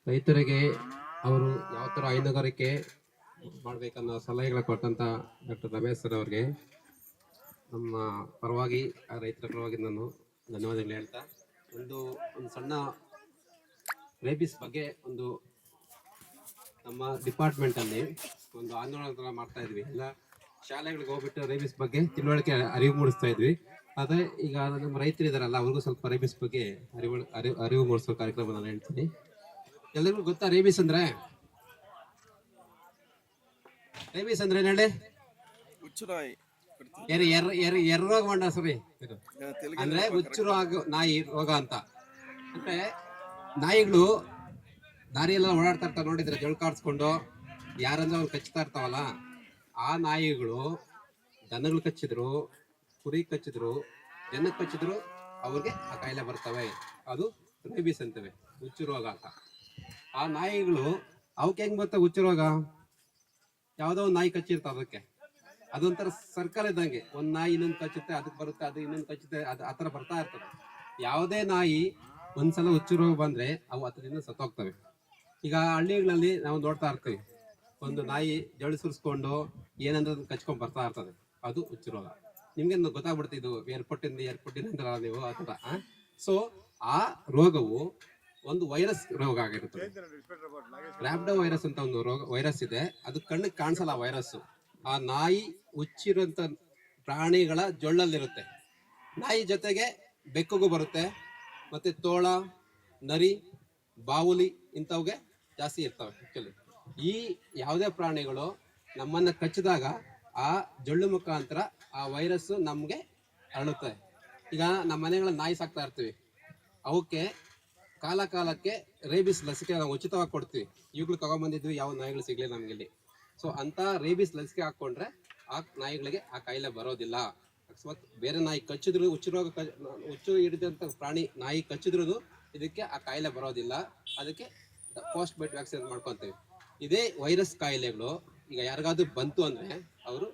ರೈತರಿಗೆ ಅವರು ಯಾವ ಥರ ಹೈನುಗಾರಿಕೆ ಮಾಡಬೇಕನ್ನೋ ಸಲಹೆಗಳ ಕೊಟ್ಟಂತ ಡಾಕ್ಟರ್ ರಮೇಶ್ ಸರ್ ಅವರಿಗೆ ನಮ್ಮ ಪರವಾಗಿ ಆ ರೈತರ ಪರವಾಗಿ ನಾನು ಧನ್ಯವಾದಗಳು ಹೇಳ್ತಾ ಒಂದು ಒಂದು ಸಣ್ಣ ರೇಬಿಸ್ ಬಗ್ಗೆ ಒಂದು ನಮ್ಮ ಡಿಪಾರ್ಟ್ಮೆಂಟಲ್ಲಿ ಒಂದು ಆಂದೋಲನ ಮಾಡ್ತಾ ಇದ್ವಿ. ಎಲ್ಲ ಶಾಲೆಗಳಿಗೆ ಹೋಗ್ಬಿಟ್ಟು ರೇಬಿಸ್ ಬಗ್ಗೆ ತಿಳುವಳಿಕೆ ಅರಿವು ಮೂಡಿಸ್ತಾ ಇದ್ವಿ. ಅದೇ ಈಗ ನಮ್ಮ ರೈತರು ಇದಾರಲ್ಲ ಅವ್ರಿಗೂ ಸ್ವಲ್ಪ ರೇಬಿಸ್ ಬಗ್ಗೆ ಅರಿವು ಮೂಡಿಸೋ ಕಾರ್ಯಕ್ರಮ ನಾನು ಹೇಳ್ತೀನಿ. ಎಲ್ಲರಿಗೂ ಗೊತ್ತಾ ರೇಬಿಸ್ ಅಂದ್ರೆ? ರೇಬಿಸ್ ಅಂದ್ರೆ ಹೇಳಿ. ರೋಗ ಮಂಡ ಸರಿ ಅಂದ್ರೆ ಹುಚ್ಚು ರೋಗ ನಾಯಿ ರೋಗ ಅಂತ. ಅಂದ್ರೆ ನಾಯಿಗಳು ದಾರಿಯೆಲ್ಲ ಓಡಾಡ್ತಾ ಇರ್ತಾವ ನೋಡಿದ್ರೆ ಜೊಳ್ಕಾಡ್ಸ್ಕೊಂಡು ಯಾರಂದ್ರೆ ಅವ್ರು ಕಚ್ತಾ ಇರ್ತಾವಲ್ಲ, ಆ ನಾಯಿಗಳು ದನಗಳು ಕಚ್ಚಿದ್ರು, ಕುರಿ ಕಚ್ಚಿದ್ರು, ಜನಕ್ಕೆ ಕಚ್ಚಿದ್ರು ಅವ್ರಿಗೆ ಆ ಕಾಯಿಲೆ ಬರ್ತವೆ. ಅದು ರೇಬಿಸ್ ಅಂತವೆ, ಹುಚ್ಚು ರೋಗ ಅಂತ. ಆ ನಾಯಿಗಳು ಅವಕ್ಕೆ ಹೆಂಗ್ ಬರ್ತವೆ ಹುಚ್ಚು ರೋಗ? ಯಾವುದೋ ಒಂದು ನಾಯಿ ಕಚ್ಚಿರ್ತಾವ, ಅದಕ್ಕೆ ಅದೊಂಥರ ಸರ್ಕಲ್ ಇದ್ದಂಗೆ. ಒಂದ್ ನಾಯಿ ಇನ್ನೊಂದು ಕಚ್ಚುತ್ತೆ, ಅದಕ್ಕೆ ಬರುತ್ತೆ, ಅದು ಇನ್ನೊಂದು ಕಚ್ಚುತ್ತೆ, ಅದು ಆ ಥರ ಬರ್ತಾ ಇರ್ತದೆ. ಯಾವುದೇ ನಾಯಿ ಒಂದ್ಸಲ ಹುಚ್ಚು ರೋಗ ಬಂದ್ರೆ ಅವು 10 ದಿನ ಸತ್ತೋಗ್ತವೆ. ಈಗ ಹಳ್ಳಿಗಳಲ್ಲಿ ನಾವು ನೋಡ್ತಾ ಇರ್ತೀವಿ, ಒಂದು ನಾಯಿ ಜಳಿ ಸುರಿಸ್ಕೊಂಡು ಏನಂದ್ರೆ ಕಚ್ಕೊಂಡ್ ಬರ್ತಾ ಇರ್ತದೆ, ಅದು ಹುಚ್ಚು ರೋಗ. ನಿಮ್ಗೆ ಗೊತ್ತಾಗ್ಬಿಡ್ತು ಇದು ಏರ್ಪಟ್ಟಿಂದ ಅಂತಾರ ನೀವು ಆ ಥರ. ಸೊ ಆ ರೋಗವು ಒಂದು ವೈರಸ್ ರೋಗ ಆಗಿರುತ್ತದೆ. ರ್ಯಾಬ್ಡೋ ವೈರಸ್ ಅಂತ ಒಂದು ವೈರಸ್ ಇದೆ. ಅದು ಕಣ್ಣಿಗೆ ಕಾಣಿಸಲ್ಲ ಆ ವೈರಸ್. ಆ ನಾಯಿ ಹುಚ್ಚಿರುವಂತ ಪ್ರಾಣಿಗಳ ಜೊಳ್ಳಲ್ಲಿರುತ್ತೆ. ನಾಯಿ ಜೊತೆಗೆ ಬೆಕ್ಕುಗೂ ಬರುತ್ತೆ, ಮತ್ತೆ ತೋಳ, ನರಿ, ಬಾವುಲಿ ಇಂಥವ್ಗೆ ಜಾಸ್ತಿ ಇರ್ತವೆ. ಆಕ್ಚುಲಿ ಈ ಯಾವುದೇ ಪ್ರಾಣಿಗಳು ನಮ್ಮನ್ನ ಕಚ್ಚಿದಾಗ ಆ ಜೊಳ್ಳು ಮುಖಾಂತರ ಆ ವೈರಸ್ ನಮ್ಗೆ ಹರಡುತ್ತೆ. ಈಗ ನಮ್ಮ ಮನೆಗಳ ನಾಯಿ ಸಾಕ್ತಾ ಇರ್ತೀವಿ, ಅವಕ್ಕೆ ಕಾಲಕ್ಕೆ ರೇಬಿಸ್ ಲಸಿಕೆ ನಾವು ಉಚಿತವಾಗಿ ಕೊಡ್ತೀವಿ. ಈಗಲೂ ತಗೊಂಡ್ಬಂದಿದ್ವಿ, ಯಾವ ನಾಯಿಗಳು ಸಿಗ್ಲಿಲ್ಲ ನಮ್ಗೆ. ಸೊ ಅಂತ ರೇಬಿಸ್ ಲಸಿಕೆ ಹಾಕೊಂಡ್ರೆ ಆ ನಾಯಿಗಳಿಗೆ ಆ ಕಾಯಿಲೆ ಬರೋದಿಲ್ಲ. ಅಕಸ್ಮಾತ್ ಬೇರೆ ನಾಯಿ ಕಚ್ಚಿದ್ರು, ಹುಚ್ಚು ಹಿಡಿದಂತ ಪ್ರಾಣಿ ನಾಯಿ ಕಚ್ಚಿದ್ರು ಇದಕ್ಕೆ ಆ ಕಾಯಿಲೆ ಬರೋದಿಲ್ಲ. ಅದಕ್ಕೆ ಪೋಸ್ಟ್ ಬೈಟ್ ವ್ಯಾಕ್ಸಿನ್ ಮಾಡ್ಕೊಂತೀವಿ. ಇದೇ ವೈರಸ್ ಕಾಯಿಲೆಗಳು ಈಗ ಯಾರಿಗಾದ್ರೂ ಬಂತು ಅಂದ್ರೆ ಅವರು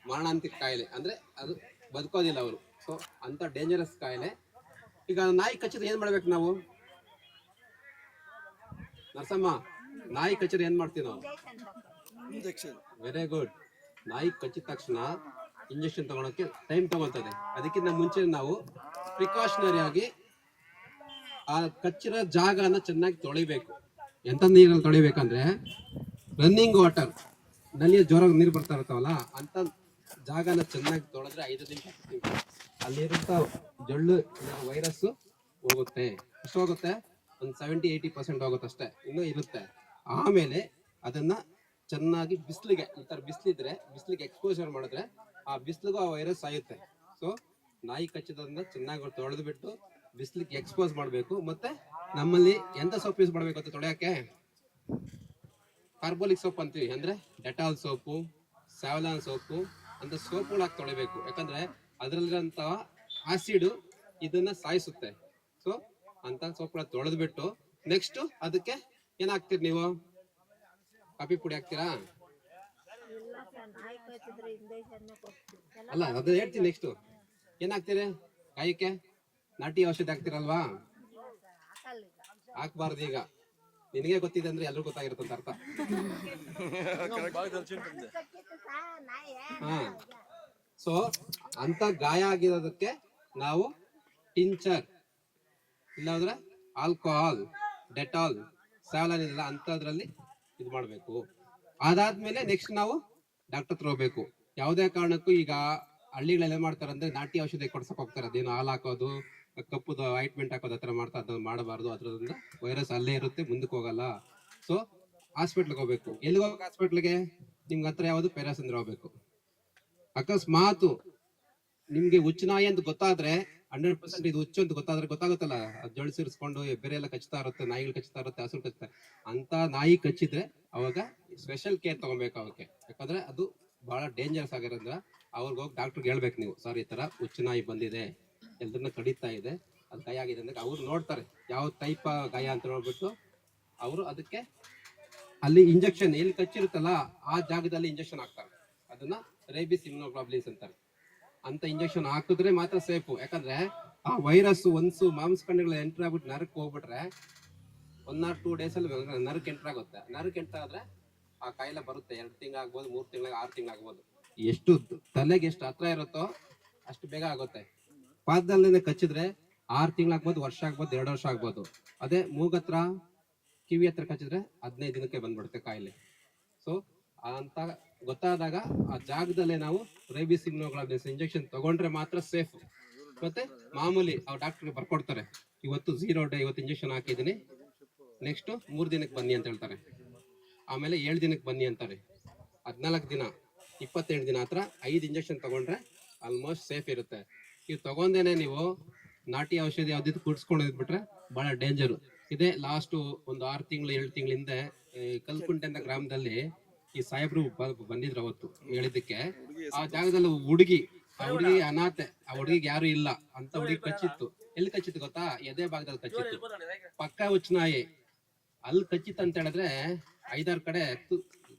ಮಾರಣಾಂತಿಕ ಕಾಯಿಲೆ, ಅಂದ್ರೆ ಅದು ಬದುಕೋದಿಲ್ಲ ಅವರು. ಸೊ ಅಂತ ಡೇಂಜರಸ್ ಕಾಯಿಲೆ. ಈಗ ನಾಯಿ ಕಚ್ಚಿದ್ರೆ ಏನ್ ಮಾಡ್ಬೇಕು ನಾವು? ನರ್ಸಮ್ಮ, ನಾಯಿ ಕಚ್ಚಿದ್ರೆ ಏನ್ ಮಾಡ್ತೀವಿ ನಾವು? Very good. ನಾಯಿ ಕಚ್ಚಿದ ತಕ್ಷಣ ಇಂಜೆಕ್ಷನ್ ತಗೊಳಕ್ಕೆ ಟೈಮ್ ತಗೊಳ್ತದೆ. ಅದಕ್ಕಿಂತ ಮುಂಚೆ ನಾವು ಪ್ರಿಕಾಷನರಿ ಆಗಿ ಆ ಕಚ್ಚಿರೋ ಜಾಗನ ಚೆನ್ನಾಗಿ ತೊಳಿಬೇಕು. ಎಂತ ನೀರಲ್ಲಿ ತೊಳಿಬೇಕಂದ್ರೆ ರನ್ನಿಂಗ್ ವಾಟರ್, ನಲ್ಲಿ ಜೋರಾಗಿ ನೀರು ಬರ್ತಾ ಇರ್ತಾವಲ್ಲ ಅಂತ ಜಾಗನ ಚೆನ್ನಾಗಿ ತೊಳೆದ್ರೆ 5 ನಿಮಿಷ ಅಲ್ಲಿರುವಂತ ಜೊಳ್ಳು ವೈರಸ್ ಹೋಗುತ್ತೆ. ಎಷ್ಟು ಹೋಗುತ್ತೆ? ಒಂದು 70-80% ಹೋಗುತ್ತೆ ಅಷ್ಟೇ, ಇನ್ನೂ ಇರುತ್ತೆ. ಆಮೇಲೆ ಅದನ್ನ ಚೆನ್ನಾಗಿ ಬಿಸಿಲಿಗೆ, ಈ ತರ ಬಿಸಿಲಿದ್ರೆ ಬಿಸಿಲಿಗೆ ಎಕ್ಸ್ಪೋಜರ್ ಮಾಡಿದ್ರೆ ಆ ಬಿಸಿಲಿಗೂ ಆ ವೈರಸ್ ಸಾಯುತ್ತೆ. ಸೊ ನಾಯಿ ಕಚ್ಚಿದ್ರಿಂದ ಚೆನ್ನಾಗಿ ತೊಳೆದು ಬಿಟ್ಟು ಬಿಸಿಲಿಗೆ ಎಕ್ಸ್ಪೋಸ್ ಮಾಡಬೇಕು. ಮತ್ತೆ ನಮ್ಮಲ್ಲಿ ಎಂತ ಸೋಪ್ ಯೂಸ್ ಮಾಡಬೇಕು ಅಂತ ತೊಳೆಯಕ್ಕೆ? ಕಾರ್ಬೋಲಿಕ್ ಸೋಪ್ ಅಂತೀವಿ, ಅಂದ್ರೆ ಡೆಟಾಲ್ ಸೋಪು, ಸ್ಯಾವಲಾನ್ ಸೋಪು ಅಂತ ಸೋಪುಗಳಾಗಿ ತೊಳಿಬೇಕು. ಯಾಕಂದ್ರೆ ಅದರಲ್ಲಿರೋಂಥ ಆಸಿಡ್ ಇದನ್ನ ಸಾಯಿಸುತ್ತೆ. ಸೊ ಅಂತ ಸೋಪುಗಳ ತೊಳೆದು ಬಿಟ್ಟು ನೆಕ್ಸ್ಟ್ ಅದಕ್ಕೆ ಏನಾಗ್ತೀರಿ ನೀವು? ಕಾಫಿ ಪುಡಿ ಹಾಕ್ತೀರಾ? ಅಲ್ಲ, ಅದು ಹೇಳ್ತೀನಿ. ನೆಕ್ಸ್ಟ್ ಏನಾಗ್ತೀರಿ? ಕಾಯಕ್ಕೆ ನಾಟಿ ಔಷಧಿ ಹಾಕ್ತಿರಲ್ವಾ? ಹಾಕ್ಬಾರ್ದು. ಈಗ ನಿನಗೆ ಗೊತ್ತಿದೆ ಅಂದ್ರೆ ಎಲ್ರಿಗೂ ಗೊತ್ತಾಗಿರುತ್ತೆ ಅಂತ ಅರ್ಥ. ಹಾ. ಸೊ ಅಂತ ಗಾಯ ಆಗಿರೋದಕ್ಕೆ ನಾವು ಟಿಂಚರ್ ಇಲ್ಲಾಂದ್ರೆ ಆಲ್ಕೋಹಾಲ್, ಡೆಟಾಲ್, ಸ್ಯಾವಲಾನ್ ಇಲ್ಲ ಅಂತದ್ರಲ್ಲಿ ಇದು ಮಾಡಬೇಕು. ಅದಾದ್ಮೇಲೆ ನೆಕ್ಸ್ಟ್ ನಾವು ಡಾಕ್ಟರ್ ಹತ್ರ ಹೋಗ್ಬೇಕು. ಯಾವುದೇ ಕಾರಣಕ್ಕೂ ಈಗ ಹಳ್ಳಿಗಳೆಲ್ಲ ಮಾಡ್ತಾರೆ ಅಂದ್ರೆ ನಾಟಿ ಔಷಧಿ ಕೊಡ್ಸಕ್ ಹೋಗ್ತಾರೆ. ಅದೇನು ಹಾಲು ಹಾಕೋದು, ಕಪ್ಪುದು ಆಯಿಂಟ್ಮೆಂಟ್ ಹಾಕೋದು, ಹತ್ರ ಮಾಡ್ತಾ ಅದನ್ನ ಮಾಡಬಾರ್ದು. ಅದರಿಂದ ವೈರಸ್ ಅಲ್ಲೇ ಇರುತ್ತೆ, ಮುಂದಕ್ಕೆ ಹೋಗಲ್ಲ. ಸೊ ಹಾಸ್ಪಿಟ್ಲ್ಗೆ ಹೋಗ್ಬೇಕು. ಎಲ್ಲಿ ಹೋಗ್ಬೇಕು ಹಾಸ್ಪಿಟ್ಲ್ಗೆ? ನಿಮ್ಗೆ ಹತ್ರ ಯಾವುದು? ಪೆರಾಸಂದ್ರ ಹೋಗ್ಬೇಕು. ಅಕಸ್ಮಾತ್ ನಿಮ್ಗೆ ಹುಚ್ಚು ನಾಯಿ ಅಂತ ಗೊತ್ತಾದ್ರೆ 100% ಇದು ಹುಚ್ಚು ಅಂತ ಗೊತ್ತಾದ್ರೆ ಗೊತ್ತಾಗುತ್ತಲ್ಲ, ಅದು ಜೊಳಿ ಸೇರಿಸ್ಕೊಂಡು ಬೇರೆ ಎಲ್ಲ ಕಚ್ತಾ ಇರುತ್ತೆ, ನಾಯಿಗಳು ಕಚ್ತಾ ಇರುತ್ತೆ, ಹಸುರು ಕಚ್ತಾ. ಅಂತ ನಾಯಿ ಕಚ್ಚಿದ್ರೆ ಅವಾಗ ಸ್ಪೆಷಲ್ ಕೇರ್ ತಗೊಬೇಕು ಅವಕ್ಕೆ. ಯಾಕಂದ್ರೆ ಅದು ಬಹಳ ಡೇಂಜರಸ್ ಆಗಿರೋದ್ರಿಂದ ಅವ್ರಿಗೆ ಹೋಗಿ ಡಾಕ್ಟರ್ಗೆ ಹೇಳ್ಬೇಕು ನೀವು, ಸರ್ ಈ ತರ ಹುಚ್ಚು ನಾಯಿ ಬಂದಿದೆ, ಎಲ್ರನ್ನ ಕಡಿತಾ ಇದೆ, ಅದು ಗಾಯ ಆಗಿದೆ ಅಂದ್ರೆ ಅವ್ರು ನೋಡ್ತಾರೆ ಯಾವ ಟೈಪ್ ಗಾಯ ಅಂತ ನೋಡ್ಬಿಟ್ಟು ಅವರು ಅದಕ್ಕೆ ಅಲ್ಲಿ ಇಂಜೆಕ್ಷನ್ ಎಲ್ಲಿ ಕಚ್ಚಿರುತ್ತಲ್ಲ ಆ ಜಾಗದಲ್ಲಿ ಇಂಜೆಕ್ಷನ್ ಹಾಕ್ತಾರೆ. ಅದನ್ನ ರೇಬಿಸ್ ಇಮ್ಯುನೋಗ್ಲೋಬುಲಿನ್ಸ್ ಅಂತಾರೆ. ಅಂತ ಇಂಜೆಕ್ಷನ್ ಹಾಕಿದ್ರೆ ಮಾತ್ರ ಸೇಫು. ಯಾಕಂದ್ರೆ ಆ ವೈರಸ್ ಒಂದ್ಸು ಮಾಂಸಖಂಡಗಳು ಎಂಟರ್ ಆಗ್ಬಿಟ್ಟು ನರಕ್ಕೆ ಹೋಗ್ಬಿಟ್ರೆ 1 or 2 ಡೇಸಲ್ಲಿ ನರಕ್ಕೆ ಎಂಟರ್ ಆಗುತ್ತೆ. ನರಕ್ಕೆ ಎಂಟರ್ ಆದರೆ ಆ ಕಾಯಿಲೆ ಬರುತ್ತೆ. 2 ತಿಂಗಳಾಗ್ಬೋದು, 3 ತಿಂಗಳಿಗೆ, 6 ತಿಂಗಳಾಗ್ಬೋದು. ಎಷ್ಟು ತಲೆಗೆ ಎಷ್ಟು ಹತ್ರ ಇರುತ್ತೋ ಅಷ್ಟು ಬೇಗ ಆಗುತ್ತೆ. ಪಾದದಲ್ಲಿಂದ ಕಚ್ಚಿದ್ರೆ 6 ತಿಂಗಳಾಗ್ಬೋದು, ವರ್ಷ ಆಗ್ಬೋದು, 2 ವರ್ಷ ಆಗ್ಬೋದು. ಅದೇ ಮೂಗತ್ರ, ಕಿವಿ ಹತ್ರ ಕಚ್ಚಿದ್ರೆ 15 ದಿನಕ್ಕೆ ಬಂದ್ಬಿಡುತ್ತೆ ಕಾಯಿಲೆ. ಸೊ ಅಂತ ಗೊತ್ತಾದಾಗ ಆ ಜಾಗದಲ್ಲೇ ನಾವು ರೇಬಿಸ್ ಇಮ್ಯುನೋಗ್ಲೋಬುಲಿನ್ ಇಂಜೆಕ್ಷನ್ ತಗೊಂಡ್ರೆ ಮಾತ್ರ ಸೇಫ್. ಮತ್ತೆ ಮಾಮೂಲಿ ಅವ್ರು ಡಾಕ್ಟರ್ಗೆ ಬರ್ಕೊಡ್ತಾರೆ, ಇವತ್ತು 0 ಡೇ ಇವತ್ತು ಇಂಜೆಕ್ಷನ್ ಹಾಕಿದ್ದೀನಿ, ನೆಕ್ಸ್ಟ್ 3 ದಿನಕ್ಕೆ ಬನ್ನಿ ಅಂತ ಹೇಳ್ತಾರೆ. ಆಮೇಲೆ 7 ದಿನಕ್ಕೆ ಬನ್ನಿ ಅಂತಾರೆ. 14 ದಿನ, 28 ದಿನ ಹತ್ರ 5 ಇಂಜೆಕ್ಷನ್ ತಗೊಂಡ್ರೆ ಆಲ್ಮೋಸ್ಟ್ ಸೇಫ್ ಇರುತ್ತೆ. ಇವು ತಗೊಂಡೇನೆ ನೀವು ನಾಟಿ ಔಷಧಿ ಯಾವ್ದಿದ್ದು ಕುಡಿಸ್ಕೊಂಡಿದ್ಬಿಟ್ರೆ ಬಹಳ ಡೇಂಜರು. ಇದೇ ಲಾಸ್ಟ್ ಒಂದು 6 ತಿಂಗಳು 7 ತಿಂಗಳ ಹಿಂದೆ ಕಲ್ಕುಂಟೆ ಅಂತ ಗ್ರಾಮದಲ್ಲಿ ಈ ಸಾಹೇಬ್ರು ಬಂದಿದ್ರು ಅವತ್ತು ಹೇಳಿದ್ದಕ್ಕೆ. ಆ ಜಾಗದಲ್ಲಿ ಹುಡುಗಿ, ಆ ಹುಡುಗಿ ಅನಾಥೆ, ಆ ಹುಡುಗಿಗೆ ಯಾರು ಇಲ್ಲ ಅಂತ ಹುಡುಗಿ ಕಚ್ಚಿತ್ತು. ಎಲ್ಲಿ ಕಚ್ಚಿತ್ತು ಗೊತ್ತಾ? ಎದೆ ಭಾಗದಲ್ಲಿ ಕಚ್ಚಿತ್ತು. ಪಕ್ಕ ಹುಚ್ಚನಾಯಿ ಅಲ್ಲಿ ಕಚ್ಚಿತ್ತು ಅಂತ ಹೇಳಿದ್ರೆ 5-6 ಕಡೆ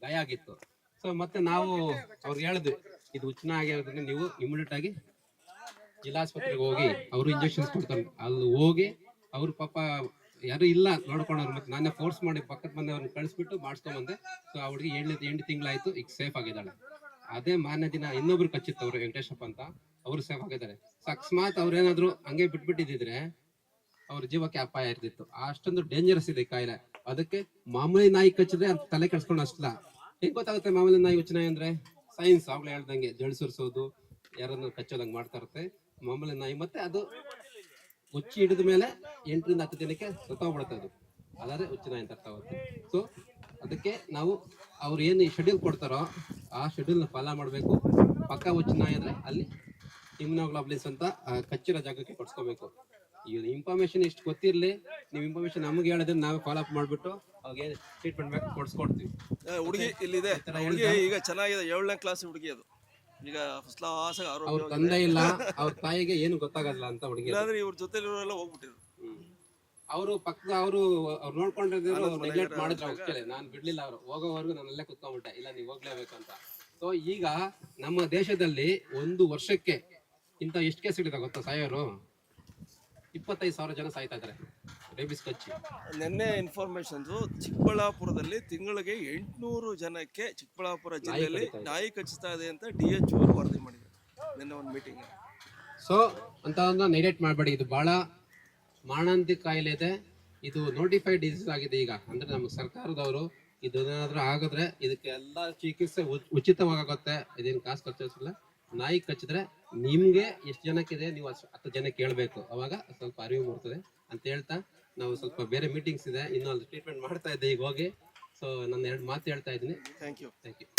ಗಾಯ ಆಗಿತ್ತು. ಸೊ ಮತ್ತೆ ನಾವು ಅವ್ರಿಗೆ ಹೇಳಿದ್ವಿ, ಇದು ಹುಚ್ಚನಾಯಿ ಆಗಿರೋದ್ರಿಂದ ನೀವು ಇಮಿಡಿಯೇಟ್ ಆಗಿ ಜಿಲ್ಲಾಸ್ಪತ್ರೆಗೆ ಹೋಗಿ ಅವರು ಇಂಜೆಕ್ಷನ್ಸ್ ಕೊಡ್ತಾರೆ. ಅಲ್ಲಿ ಹೋಗಿ ಅವ್ರ ಪಾಪ ಯಾರು ಇಲ್ಲ ನೋಡ್ಕೊಂಡವ್ರು, ಮತ್ತೆ ನಾನೇ ಫೋರ್ಸ್ ಮಾಡಿ ಪಕ್ಕದ ಮನೆಯವ್ರನ್ನ ಕಳಿಸ್ಬಿಟ್ಟು ಮಾಡಿಸ್ಕೊಂಬಂದೆ. ಸೊ ಆ ಹುಡುಗಿ 8 ತಿಂಗಳಾಯ್ತು, ಈಗ ಸೇಫ್ ಆಗಿದ್ದಾಳೆ. ಅದೇ ಮಾರನೇ ದಿನ ಇನ್ನೊಬ್ರು ಕಚ್ಚಿತ್ತು, ಅವರು ವೆಂಕಟೇಶಪ್ಪ ಅಂತ, ಅವರು ಸೇಫ್ ಆಗಿದ್ದಾರೆ. ಸೊ ಅಕಸ್ಮಾತ್ ಅವ್ರೇನಾದ್ರು ಹಂಗೆ ಬಿಟ್ಬಿಟ್ಟಿದ್ರೆ ಅವ್ರ ಜೀವಕ್ಕೆ ಅಪಾಯ ಇರ್ತಿತ್ತು. ಅಷ್ಟೊಂದು ಡೇಂಜರಸ್ ಇದೆ ಕಾಯಿಲೆ. ಅದಕ್ಕೆ ಮಾಮೂಲಿ ನಾಯಿ ಕಚ್ಚಿದ್ರೆ ಅಂತ ತಲೆ ಕೆಡ್ಸ್ಕೊಂಡು ಅಷ್ಟಲ್ಲ. ಹೆಂಗ್ ಗೊತ್ತಾಗುತ್ತೆ ಮಾಮೂಲಿ ನಾಯಿ ಹುಚ್ಚನಾಯಿ ಅಂದ್ರೆ? ಸೈನ್ಸ್ ಆಗ್ಲೇ ಹೇಳ್ದಂಗೆ ಜಳಿ ಸುರಿಸೋದು, ಯಾರನ್ನು ಕಚ್ಚೋದಂಗೆ ಮಾಡ್ತಾ ಇರುತ್ತೆ ಮಾಮೂಲಿ ನಾಯಿ. ಮತ್ತೆ ಅದು ಹುಚ್ಚಿ ಹಿಡಿದ ಮೇಲೆ 8ರಿಂದ 10 ದಿನಕ್ಕೆ ಸತ್ತೋಗ್ಬಿಡುತ್ತೆ. ಅದು ಅದಾದ್ರೆ ಹುಚ್ಚನಾಯಿ ಅಂತ ಅರ್ಥ ಆಗುತ್ತೆ. ಸೊ ಅದಕ್ಕೆ ನಾವು ಅವ್ರು ಏನು ಶೆಡ್ಯೂಲ್ ಕೊಡ್ತಾರೋ ಆ ಶೆಡ್ಯೂಲ್ನ ಫಾಲೋ ಮಾಡಬೇಕು. ಪಕ್ಕ ಹುಚ್ಚನಾಯಿ ಅಂದ್ರೆ ಅಲ್ಲಿ ಇಮ್ಯುನೋಗ್ಲೋಬುಲಿನ್ಸ್ ಅಂತ ಕಚ್ಚಿರೋ ಜಾಗಕ್ಕೆ ಕೊಡ್ಸ್ಕೋಬೇಕು. ಈ ಇನ್ಫಾರ್ಮೇಶನ್ ಇಷ್ಟು ಗೊತ್ತಿರಲಿ, ನೀವು ಇನ್ಫಾರ್ಮೇಶನ್ ನಮಗೆ ಹೇಳಿದ್ರೆ ನಾವು ಫಾಲೋ ಅಪ್ ಮಾಡಿಬಿಟ್ಟು ಅವ್ರಿಗೆ ಟ್ರೀಟ್ಮೆಂಟ್ ಬೇಕು ಕೊಡ್ಸ್ಕೊಡ್ತೀವಿ. ಹುಡುಗಿ ಇಲ್ಲಿದೆ, ಈಗ ಚೆನ್ನಾಗಿದೆ, 7ನೇ ಕ್ಲಾಸ್ ಹುಡುಗಿ. ಅದು ಈಗ ಫಸ್ಟ್ ಕ್ಲಾಸ್. ಅವ್ರ ತಂದೆ ಇಲ್ಲ, ಅವ್ರ ತಾಯಿಗೆ ಏನು ಗೊತ್ತಾಗಲ್ಲ ಅಂತ ಹುಡುಗಿ. ಇಲ್ಲಾಂದ್ರೆ ಇವ್ರ ಜೊತೆಲಿರೋರೆಲ್ಲ ಹೋಗ್ಬಿಟ್ಟಿದ್ರು. ಅವರು ಪಕ್ಕದ ಅವ್ರು ನೆಗ್ಲೆಕ್ಟ್ ಮಾಡಿದ್ರು ಅಷ್ಟೇ. ನಾನು ಬಿಡ್ಲಿಲ್ಲ, ಅವ್ರು ಹೋಗೋವರೆಗೂ ನಾನಲ್ಲೇ ಕುತ್ಕೊಂಡ್ಬಿಟ್ಟೆ, ಇಲ್ಲ ನೀವು ಹೋಗ್ಲೇಬೇಕು ಅಂತ. ಸೊ ಈಗ ನಮ್ಮ ದೇಶದಲ್ಲಿ 1 ವರ್ಷಕ್ಕೆ ಇಂಥ ಎಷ್ಟು ಕೇಸ್ ಹಿಡಿದ ಗೊತ್ತಾ? ಸಾಯೋರು 25,000 ಜನ ಸಾಯ್ತಾ ಇದ್ದಾರೆ ರೇಬಿಸ್ ಕಚ್ಚಿ. ನಿನ್ನೆ ಇನ್ಫಾರ್ಮೇಶನ್, ಚಿಕ್ಕಬಳ್ಳಾಪುರದಲ್ಲಿ ತಿಂಗಳಿಗೆ 800 ಜನಕ್ಕೆ ಚಿಕ್ಕಬಳ್ಳಾಪುರ ಜಿಲ್ಲೆಯಲ್ಲಿ ನಾಯಿ ಕಚ್ಚಿಸ್ತಾ ಇದೆ ಅಂತ DHO ವರದಿ ಮಾಡಿದ್ದಾರೆ ನಿನ್ನೆ ಒಂದು ಮೀಟಿಂಗ್. ಸೊ ಅಂತ ನೆಗ್ಲೆಕ್ಟ್ ಮಾಡಬೇಡಿ. ಇದು ಬಹಳ ಮಾರಣಾಂತಿಕ ಕಾಯಿಲೆ ಇದೆ. ಇದು ನೋಟಿಫೈಡ್ ಡಿಸೀಸ್ ಆಗಿದೆ ಈಗ. ಅಂದ್ರೆ ನಮ್ಮ ಸರ್ಕಾರದವರು ಇದನ್ನೇನಾದ್ರೂ ಆಗಿದ್ರೆ ಇದಕ್ಕೆ ಎಲ್ಲ ಚಿಕಿತ್ಸೆ ಉಚಿತವಾಗುತ್ತೆ, ಇದೇನು ಕಾಸು ಖರ್ಚಿಲ್ಲ. ನಾಯಿ ಕಚ್ಚಿದ್ರೆ ನಿಮ್ಗೆ ಎಷ್ಟು ಜನಕ್ಕಿದೆ ನೀವು 10 ಜನಕ್ಕೆ ಕೇಳಬೇಕು, ಅವಾಗ ಸ್ವಲ್ಪ ಅರಿವು ಮೂಡ್ತದೆ ಅಂತ ಹೇಳ್ತಾ ನಾವು ಸ್ವಲ್ಪ ಬೇರೆ ಮೀಟಿಂಗ್ಸ್ ಇದೆ, ಇನ್ನೂ ಅಲ್ಲಿ ಟ್ರೀಟ್ಮೆಂಟ್ ಮಾಡ್ತಾ ಇದ್ದೆ ಈಗ ಹೋಗಿ. ಸೊ ನಾನು 2 ಮಾತು ಹೇಳ್ತಾ ಇದ್ದೀನಿ. Thank you. Thank you.